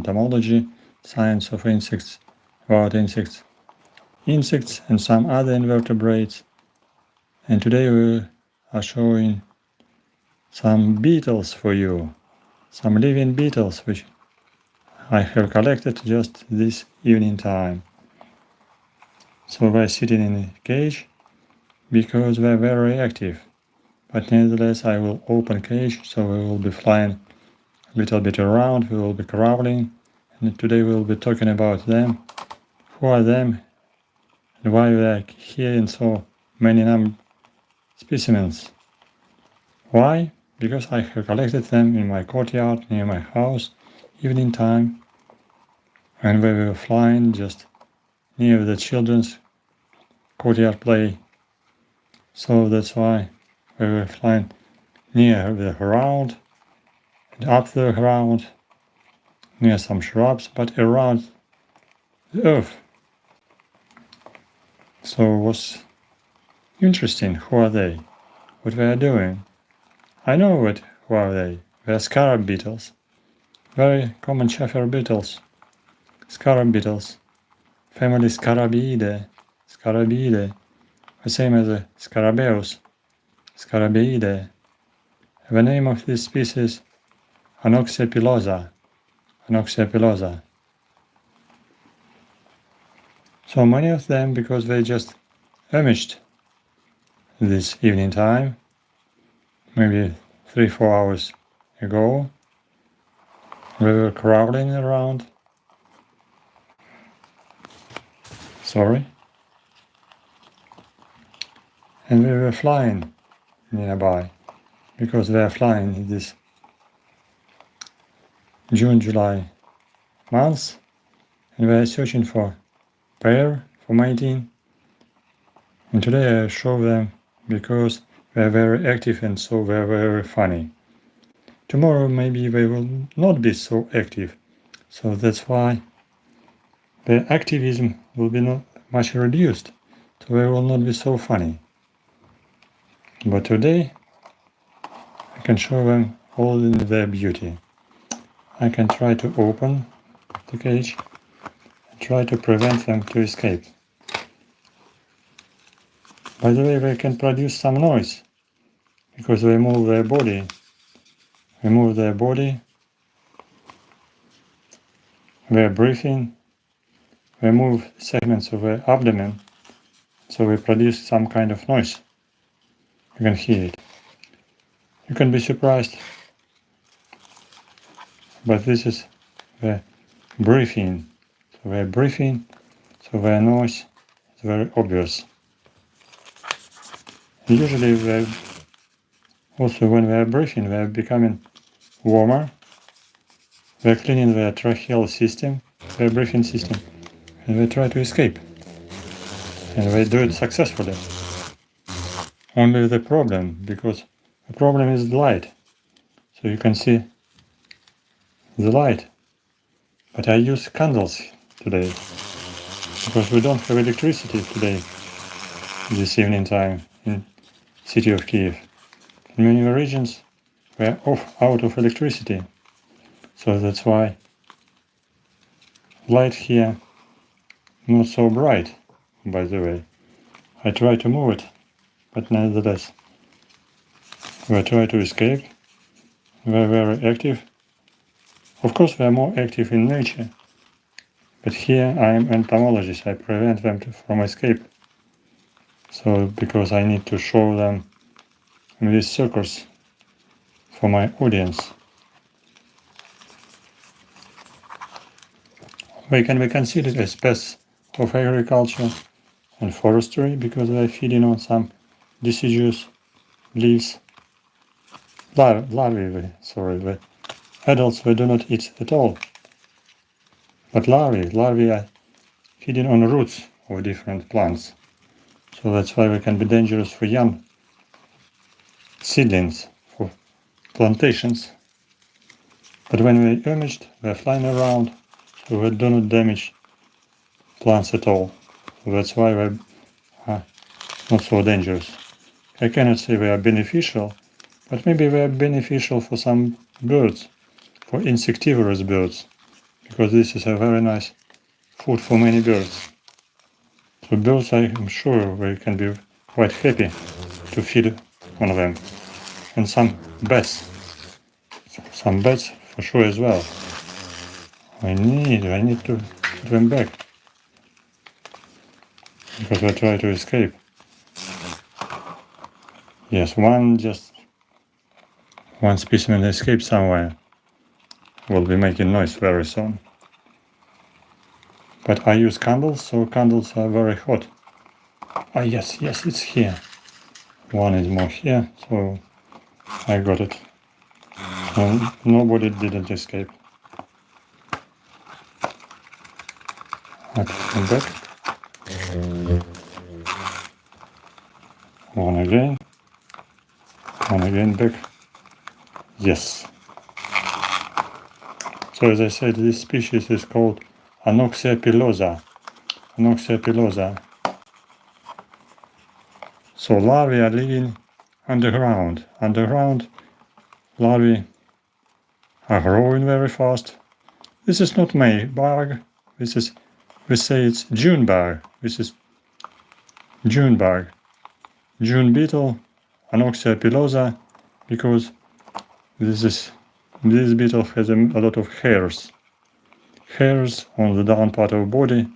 entomology, science of insects, about insects and some other invertebrates. And today we are showing some beetles for you, some living beetles which I have collected just this evening time. So they're sitting in a cage because they're very active. But nevertheless I will open cage, so we will be flying a little bit around, we will be crawling, and today we will be talking about them, who are them, and why they are here in so many specimens. Why? Because I have collected them in my courtyard near my house, evening time, and we were flying just near the children's courtyard play. So that's why we were flying near the ground, and up the ground, near some shrubs, but around the earth. So it was interesting. Who are they? What they are doing? I know who are they. They are SCARAB beetles. Very common chafer beetles. SCARAB beetles. Family Scarabaeidae. Scarabaeidae. The same as the Scarabaeus. Scarabaeidae. The name of this species, Anoxia pilosa. Anoxia pilosa. So many of them because they just emerged this evening time, maybe 3-4 hours ago. We were crawling around. And we were flying nearby because they are flying in this June-July months, and we are searching for pair for mating. And today I show them because they are very active and so they are very funny. Tomorrow maybe they will not be so active, so that's why their activism will be not much reduced, so they will not be so funny. But today I can show them all in their beauty. I can try to open the cage and try to prevent them to escape. By the way, they can produce some noise because they move their body. They move their body, they are breathing, they move segments of their abdomen, so they produce some kind of noise. You can hear it. You can be surprised, but this is the breathing. So they are breathing, so their noise is very obvious. Usually they also when they are breathing, they are becoming warmer. They are cleaning their tracheal system, their breathing system, and they try to escape. And they do it successfully. Only the problem, because the problem is the light. So you can see the light. But I use candles today, because we don't have electricity today, this evening time, in city of Kyiv. In many regions we are out of electricity. So that's why light here not so bright, by the way. I try to move it, but nevertheless we try to escape. We are very active. Of course we are more active in nature, but here I am entomologist, I prevent them from escape. So because I need to show them in these circles for my audience. They can be considered as pests of agriculture and forestry because they are feeding on some deciduous leaves. The adults they do not eat at all. But larvae are feeding on roots of different plants. So that's why they can be dangerous for young seedlings, for plantations. But when they emerged, they are flying around, so they do not damage plants at all. So that's why they are not so dangerous. I cannot say they are beneficial, but maybe they are beneficial for some birds, for insectivorous birds, because this is a very nice food for many birds. So birds, I am sure, they can be quite happy to feed on them. And some bats for sure as well. I need to put them back, because they try to escape. Yes, one specimen escaped somewhere. Will be making noise very soon. But I use candles, so candles are very hot. Ah, yes, it's here. One is more here, so I got it. Nobody didn't escape. I put them back. One again back. Yes. So as I said, this species is called Anoxia pilosa. So larvae are living underground. Underground larvae are growing very fast. This is not May bug. We say it's June bug. This is June bug. June beetle, Anoxia pilosa, because this beetle has a lot of hairs. Hairs on the down part of body.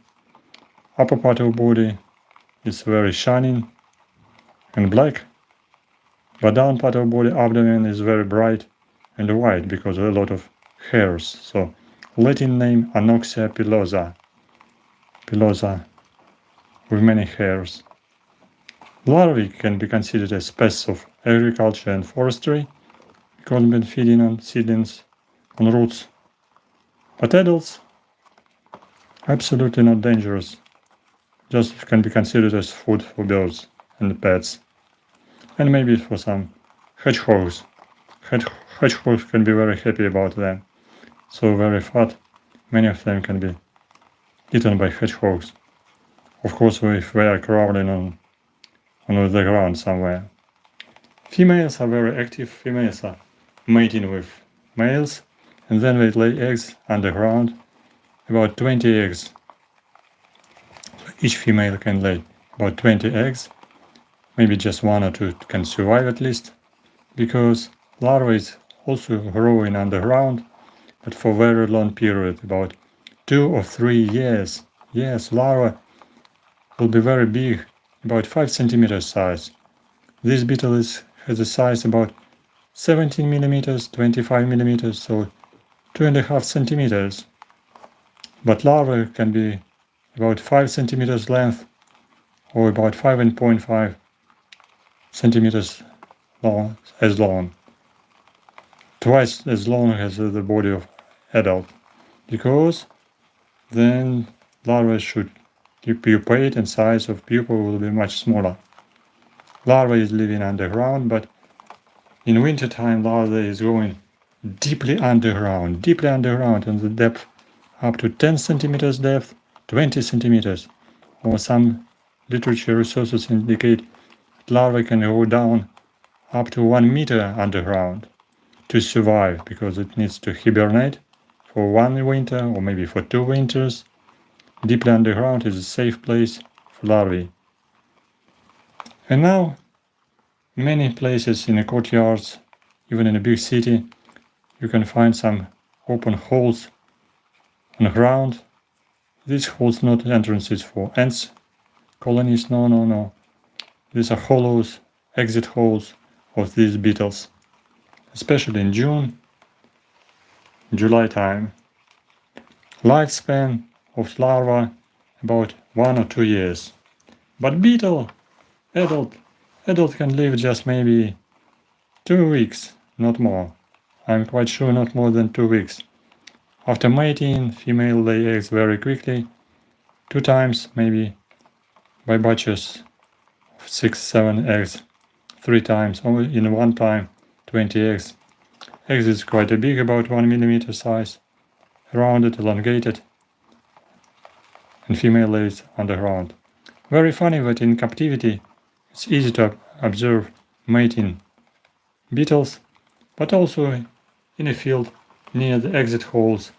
Upper part of body is very shining and black, but down part of body, abdomen, is very bright and white because of a lot of hairs. So Latin name Anoxia pilosa. Pilosa with many hairs. Larvae can be considered as pests of agriculture and forestry because they've been feeding on seedlings, on roots. But adults, absolutely not dangerous. Just can be considered as food for birds and pets. And maybe for some hedgehogs. Hedgehogs can be very happy about them. So very fat, many of them can be eaten by hedgehogs. Of course, if they are crawling on the ground somewhere. Females are very active. Females are mating with males, and then they lay eggs underground, about 20 eggs. So each female can lay about 20 eggs. Maybe just one or two can survive at least, because larvae is also growing underground, but for a very long period, about 2 or 3 years. Yes, larva will be very big, about 5 centimeters size. This beetle has a size about 17 millimeters, 25 millimeters, so 2.5 centimeters. But larvae can be about 5 centimeters length, or about 5.5 centimeters long, twice as long as the body of adult, because then larvae should pupate and size of pupa will be much smaller. Larvae is living underground, but in winter time larvae is going deeply underground in the depth up to 10 centimeters depth, 20 centimeters, or some literature resources indicate larvae can go down up to 1 meter underground to survive, because it needs to hibernate for 1 winter or maybe for 2 winters. Deeply underground is a safe place for larvae. And now, many places in the courtyards, even in a big city, you can find some open holes on the ground. These holes not entrances for ants colonies, no. These are hollows, exit holes of these beetles, especially in June, July time. Lifespan of larva about 1 or 2 years. But beetle, adult can live just maybe 2 weeks, not more. I'm quite sure not more than 2 weeks. After mating, female lay eggs very quickly, 2 times maybe by batches of 6-7 eggs, 3 times, or in one time 20 eggs. Eggs is quite a big, about 1 millimeter size, rounded, elongated, and female lays underground. Very funny that in captivity it's easy to observe mating beetles, but also in a field near the exit holes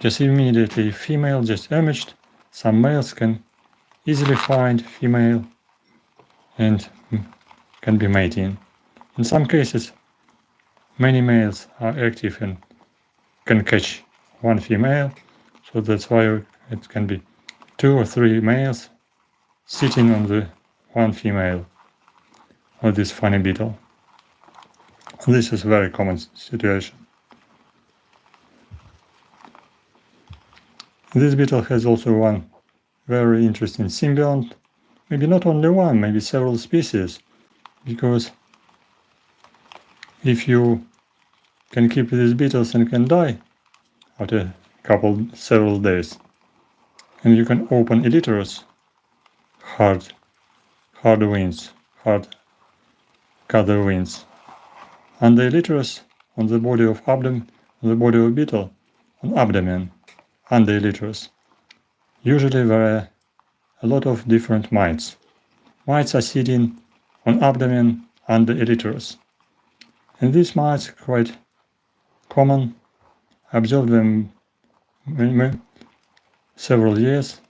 just immediately female just emerged. Some males can easily find female and can be mating. In some cases, many males are active and can catch one female, so that's why it can be 2 or 3 males sitting on the one female of this funny beetle. This is a very common situation. This beetle has also one very interesting symbiont, maybe not only one, maybe several species, because if you can keep these beetles and can die after several days, and you can open elyters, hard wings, hard gather wings, and the elyters on the body of abdomen, on the body of beetle, on abdomen, and the elyters. Usually there are a lot of different mites. Mites are sitting on abdomen and the elyters. And these mites are quite common. I observed them several years.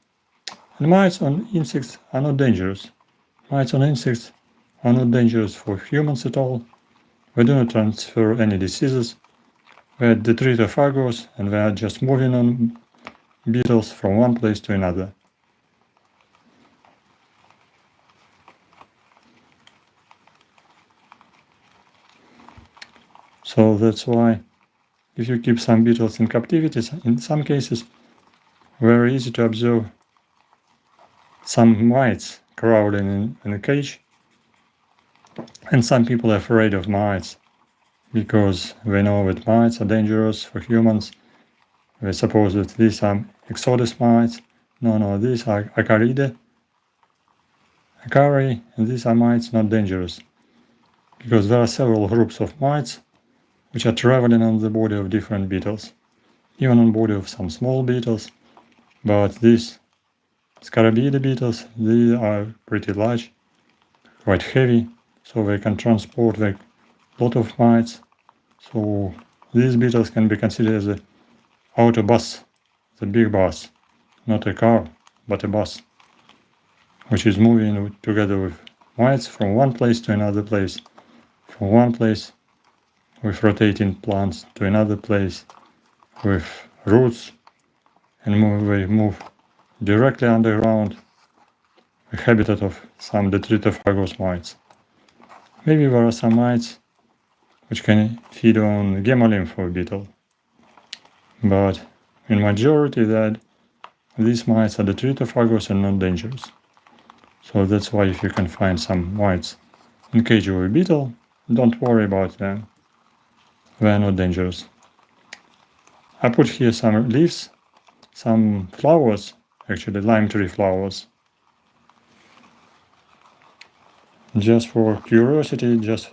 And mites on insects are not dangerous. Mites on insects are not dangerous for humans at all. They do not transfer any diseases. They are detritivores and they are just moving on beetles from one place to another. So that's why if you keep some beetles in captivity, in some cases, very easy to observe some mites crawling in a cage. And some people are afraid of mites because they know that mites are dangerous for humans. They suppose that these are exodus mites. No, these are Acaridae. Acari, and these are mites not dangerous because there are several groups of mites which are traveling on the body of different beetles, even on the body of some small beetles. But these Scarabaeidae beetles, they are pretty large, quite heavy, so they can transport a lot of mites. So these beetles can be considered as an auto bus, the big bus, not a car, but a bus, which is moving together with mites from one place to another place, from one place with rotating plants to another place with roots, and they move directly underground, the habitat of some detritivores mites. Maybe there are some mites which can feed on gamolymph beetle, but in majority that these mites are detritivores and not dangerous. So that's why if you can find some mites in cage of a beetle, don't worry about them. They are not dangerous. I put here some leaves, some flowers, actually lime tree flowers. Just for curiosity, just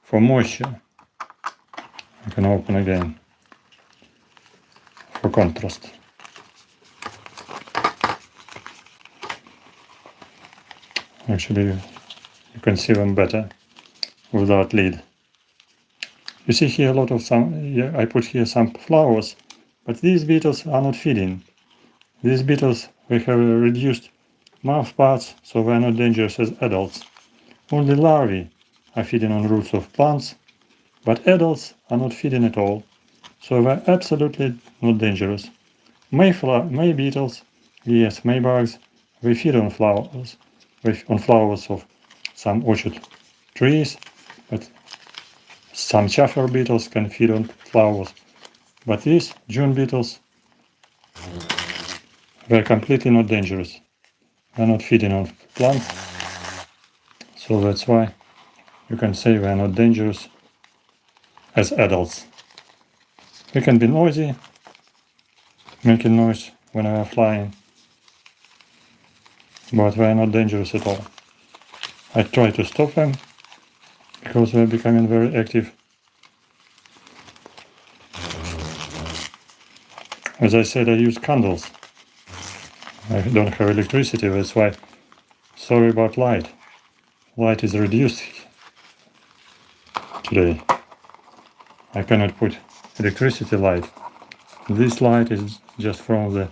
for moisture. I can open again for contrast. Actually, you can see them better without lid. You see here a lot of I put here some flowers, but these beetles are not feeding. These beetles, they have reduced mouth parts, so they are not dangerous as adults. Only larvae are feeding on roots of plants, but adults are not feeding at all, so they're absolutely not dangerous. May beetles, yes, May bugs, they feed on flowers, of some orchard trees, but some chafer beetles can feed on flowers. But these June beetles, they're completely not dangerous. They're not feeding on plants, so that's why you can say they're not dangerous as adults. They can be noisy, making noise when they are flying, but they are not dangerous at all. I try to stop them because they're becoming very active. As I said, I use candles. I don't have electricity, that's why. Sorry about light. Light is reduced today. I cannot put electricity light This light is just from the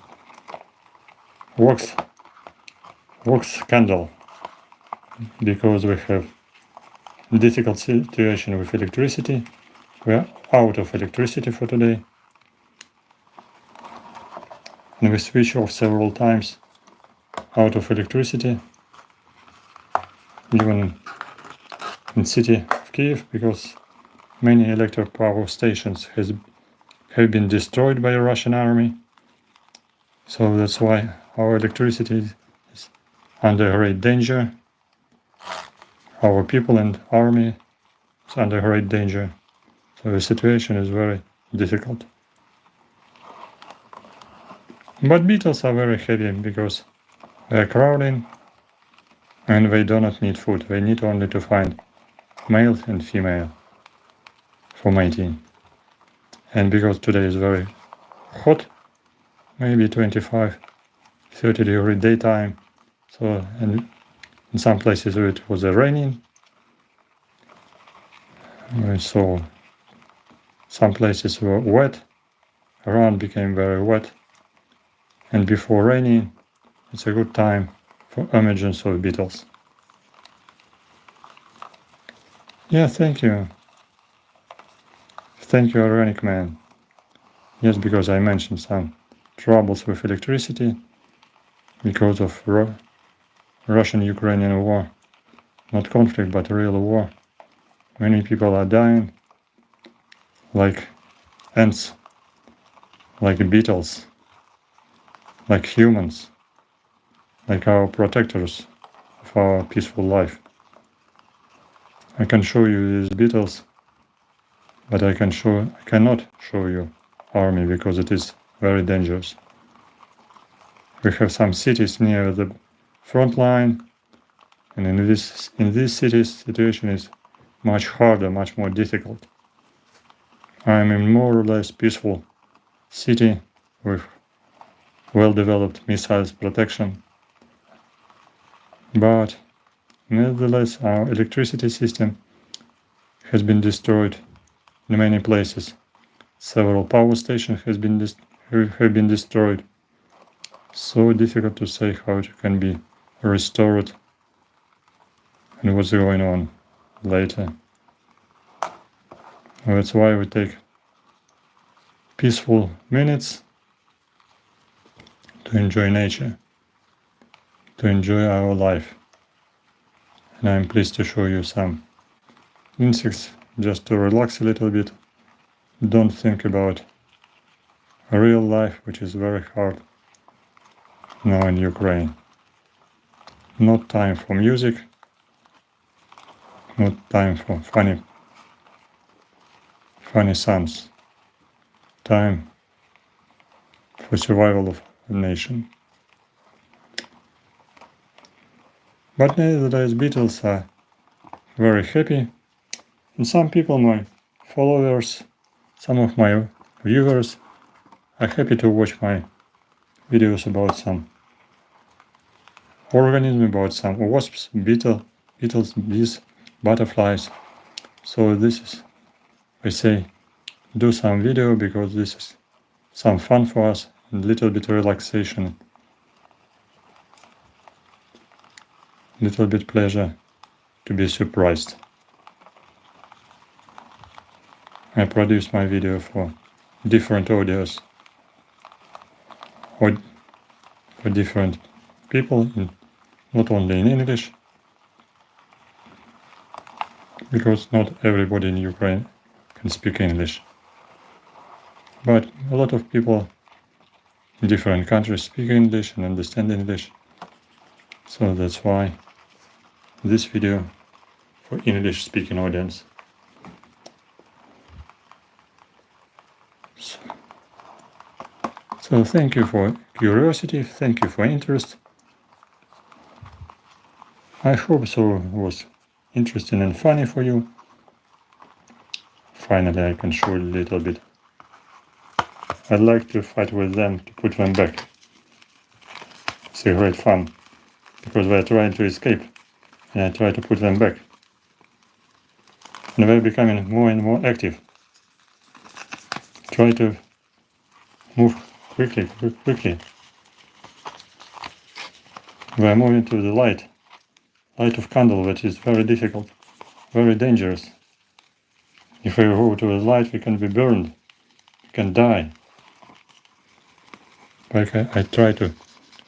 wax candle, because we have difficult situation with electricity. We are out of electricity for today, and we switch off several times out of electricity, even in city of Kyiv, because many electric power stations have been destroyed by the Russian army. So that's why our electricity is under great danger. Our people and army is under great danger. So the situation is very difficult. But beetles are very happy because they are crowding and they do not need food. They need only to find male and female for mating. And because today is very hot, maybe 25, 30 degree daytime, so and in some places it was raining, so some places were wet, around became very wet, and before raining it's a good time for emergence of beetles. Yeah, thank you. Thank you, Ironic Man. Yes, because I mentioned some troubles with electricity because of Russian-Ukrainian war. Not conflict, but real war. Many people are dying, like ants, like beetles, like humans, like our protectors of our peaceful life. I can show you these beetles, but I cannot show you army because it is very dangerous. We have some cities near the front line, and in these cities situation is much harder, much more difficult. I am in more or less peaceful city with well-developed missiles protection, but nevertheless our electricity system has been destroyed in many places. Several power stations have been destroyed. So difficult to say how it can be restored and what's going on later. That's why we take peaceful minutes to enjoy nature, to enjoy our life. And I'm pleased to show you some insects just to relax a little bit. Don't think about real life, which is very hard now in Ukraine. Not time for music, not time for funny songs. Time for survival of a nation. But nevertheless, beetles are very happy. And some people, my followers, some of my viewers, are happy to watch my videos about some organisms, about some wasps, beetles, bees, butterflies. So this is, we say, do some video because this is some fun for us and little bit relaxation, little bit pleasure to be surprised. I produce my video for different audios or for different people, not only in English, because not everybody in Ukraine can speak English. But a lot of people in different countries speak English and understand English. So that's why this video for English speaking audience. So thank you for curiosity, thank you for interest. I hope so it was interesting and funny for you. Finally I can show you a little bit. I'd like to fight with them to put them back. It's a great fun, because they're trying to escape and I try to put them back. And they're becoming more and more active. Try to Move quickly, quickly. We are moving to the light of candle, which is very difficult, very dangerous. If we go to the light, we can be burned, we can die. Like I try to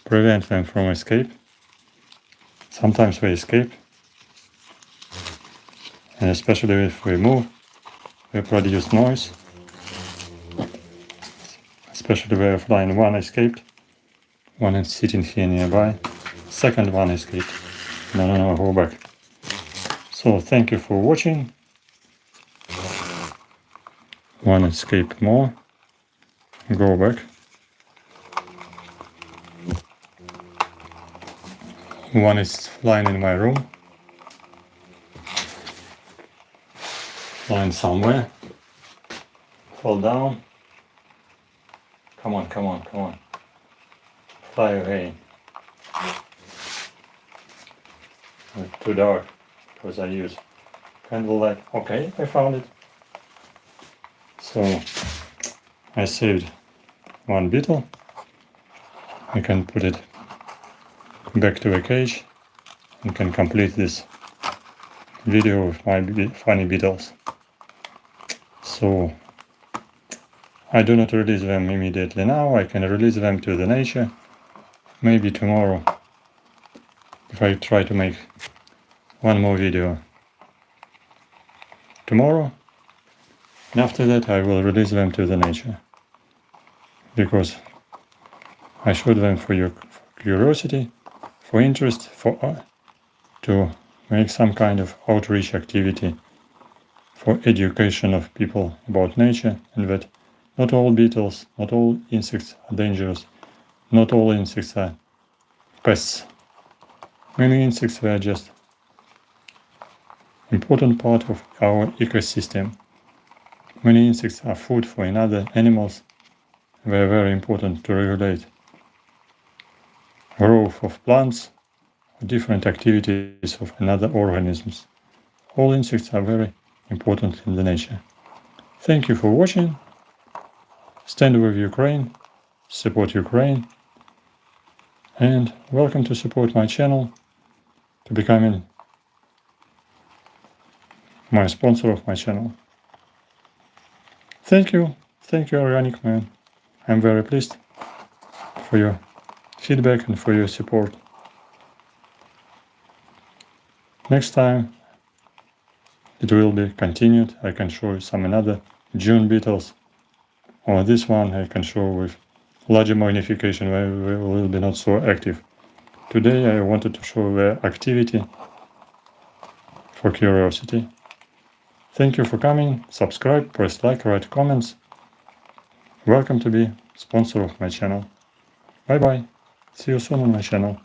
prevent them from escape. Sometimes we escape, and especially if we move, we produce noise. Especially we are flying. One escaped, one is sitting here nearby, second one escaped. No, go back. So thank you for watching. One escaped more, go back. One is flying in my room, flying somewhere, fall down. Come on. Fly away. It's too dark because I use candlelight. Okay, I found it. So I saved one beetle. I can put it back to the cage and can complete this video with my funny beetles. So I do not release them immediately now. I can release them to the nature maybe tomorrow if I try to make one more video tomorrow, and after that I will release them to the nature because I showed them for your curiosity, for interest, to make some kind of outreach activity for education of people about nature, and that not all beetles, not all insects are dangerous, not all insects are pests. Many insects were just important part of our ecosystem. Many insects are food for other animals. They are very important to regulate growth of plants, different activities of other organisms. All insects are very important in the nature. Thank you for watching. Stand with Ukraine, support Ukraine, and welcome to support my channel, to becoming my sponsor of my channel. Thank you, Organic Man. I'm very pleased for your feedback and for your support. Next time it will be continued. I can show you some another June beetles, or this one I can show with larger magnification where we will be not so active. Today I wanted to show their activity for curiosity. Thank you for coming. Subscribe, press like, write comments. Welcome to be sponsor of my channel. Bye bye. See you soon on my channel.